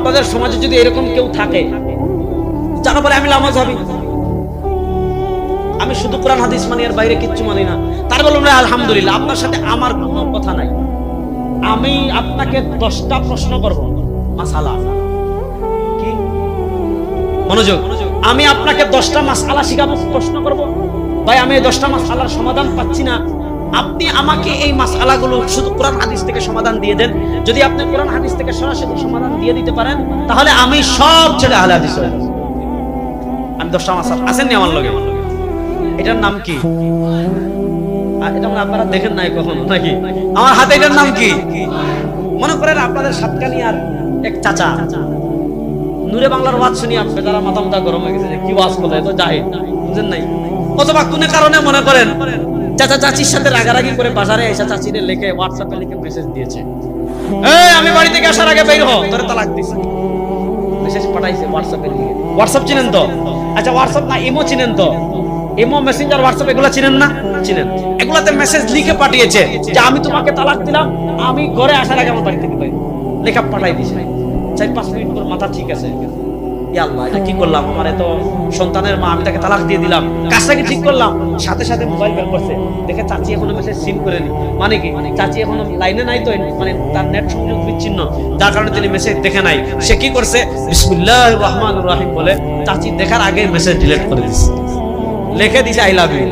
আপনাদের সমাজে যদি এরকম কেউ থাকে যারা বলে আমি লামাযহাবী, আমি শুধু কোরআন হাদিস মানি আর বাইরে কিচ্ছু মানি না, তার বলুন আলহামদুলিল্লাহ, আপনার সাথে আমার কোনো কথা নাই। আমি আপনাকে 10টা প্রশ্ন করব মাসালা, কি মনোযোগ, আমি আপনাকে 10টা মাসআলা শিখাবো, প্রশ্ন করব। ভাই আমি এই 10টা মাসআলার সমাধান পাচ্ছি না, আপনি আমাকে এই মাসআলাগুলো শুধু কোরআন হাদিস থেকে সমাধান দিয়ে দেন। যদি আপনি কোরআন হাদিস থেকে সরাসরি সমাধান দিয়ে দিতে পারেন তাহলে আমি সব ছেড়ে আহলে হাদিস হয়ে যাব। আমি 10টা মাসআলা আছেন নি আমার লগে? এটার নাম কি? এটা আপনারা দেখেন নাই কখনো নাকি? আমার হাতে এটার নাম কি? মনে করেন আপনাদের সাতকানিয়ার এক চাচা নূরে বাংলার ওয়াজ শুনি আপনি যারা মাথা মাথা গরম হয়ে গেছে, কি ওয়াজ কোথায় তো যাই বুঝেন নাই, অথবা কোনো কারণে মনে করেন চাচা চাচির সাথে রাগারাগি করে বাজারে এসে চাচিরে লিখে হোয়াটসঅ্যাপে লিখে মেসেজ দিয়েছে, এই আমি বাড়ি থেকে আসার আগে বের হ, তোরে তালাক দিছি, মেসেজ পাঠাইছে হোয়াটসঅ্যাপে লিখে। হোয়াটসঅ্যাপ চিনেন তো? আচ্ছা হোয়াটসঅ্যাপ না ইমো চিনেন তো? ইমো, মেসেঞ্জার, হোয়াটসঅ্যাপ এগুলা চিনেন না? চিনেন। এগুলাতে মেসেজ লিখে পাঠিয়েছে যে আমি তোমাকে তালাক দিলাম, আমি ঘরে আসার আগে আমার বাড়ি থেকে বের, লেখা পাঠাই দিয়েছে। 4-5 মিনিট পর মাথা ঠিক আছে, ইয়া আল্লাহ এটা কি করলাম, আমার এত সন্তানের মা, আমি তাকে তালাক দিয়ে দিলাম, কাজটা কি ঠিক করলাম? সাথে সাথে মোবাইল বের করছে, দেখে চাচি এখনো মেসেজ সিন করেনি, মানে কি চাচি এখনো লাইনে নাই তো, মানে তার নেট সংযোগ বিচ্ছিন্ন, যার কারণে তিনি মেসেজ দেখে নাই। সে কি করছে, বিসমিল্লাহির রহমানির রহিম বলে চাচি দেখার আগে মেসেজ ডিলিট করে দিছে, লিখে দিছে আই লাভ ইউ।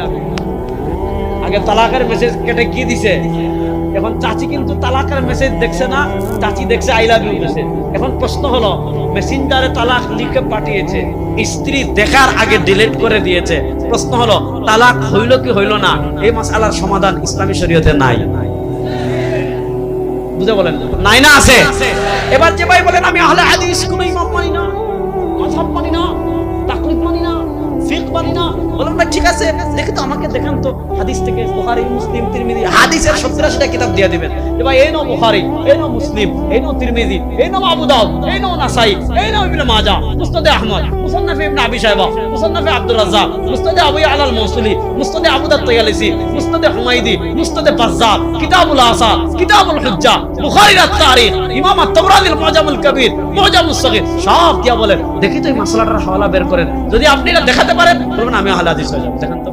আগে তালাকের মেসেজ কেটে কি দিছে, এখন চাচি কিন্তু তালাকের মেসেজ দেখছে না, চাচি দেখছে আই লাভ ইউ মেসেজ। এখন প্রশ্ন হলো, মেসেঞ্জারে তালাক লিখে পাঠিয়েছে, স্ত্রী দেখার আগে ডিলিট করে দিয়েছে, প্রশ্ন হলো তালাক হইল কি হইল না? এই মাসআলার সমাধান ইসলামী শরীয়তে নাই। বুঝে বলেন নাই না আছে? এবার যে ভাই বলেন আমি আহলে হাদিস, কোনো ইমাম মানি না, মাযহাব মানি না, তাকলিদ মানি না, ফিকহ মানি না, বলেন ভাই ঠিক আছে দেখে তো আমাকে দেখান তো হাদিস থেকে, বুখারী, মুসলিম, তিরমিজি, হাদিসের 70-80টা কিতাব দিয়ে দিবেন যে ভাই এই নাও বুখারী, এই নাও মুসলিম, এই নাও তিরমিজি, এই নাও আবু দাউদ, এই নাও নাসাই, এই নাও ইবনে মাজাহ, মুসনাদে আহমদ, মুসান্নাফ ইবনে আবি শায়বা, মুসান্নাফ আব্দুর রাজ্জাক, মুসনাদে আবু ইয়ালা আল মওসিলি, মুসনাদে আবু দাউদ তায়ালিসি, মুসনাদে হুমাইদি, মুসনাদে বাজ্জার, কিতাবুল আসার, কিতাবুল হুজ্জাহ, বুখারীর তারিখ, ইমাম আত-তাবরানির মুআজামুল কবির, মুআজামুস সগীর, সব দিয়া বলেন দেখি তো এই মাসআলাটার হাওয়ালা বের করেন। যদি আপনি এটা দেখাতে পারেন বলবেন আমি আহলে হাদিস হয়ে যাব। দেখেন তো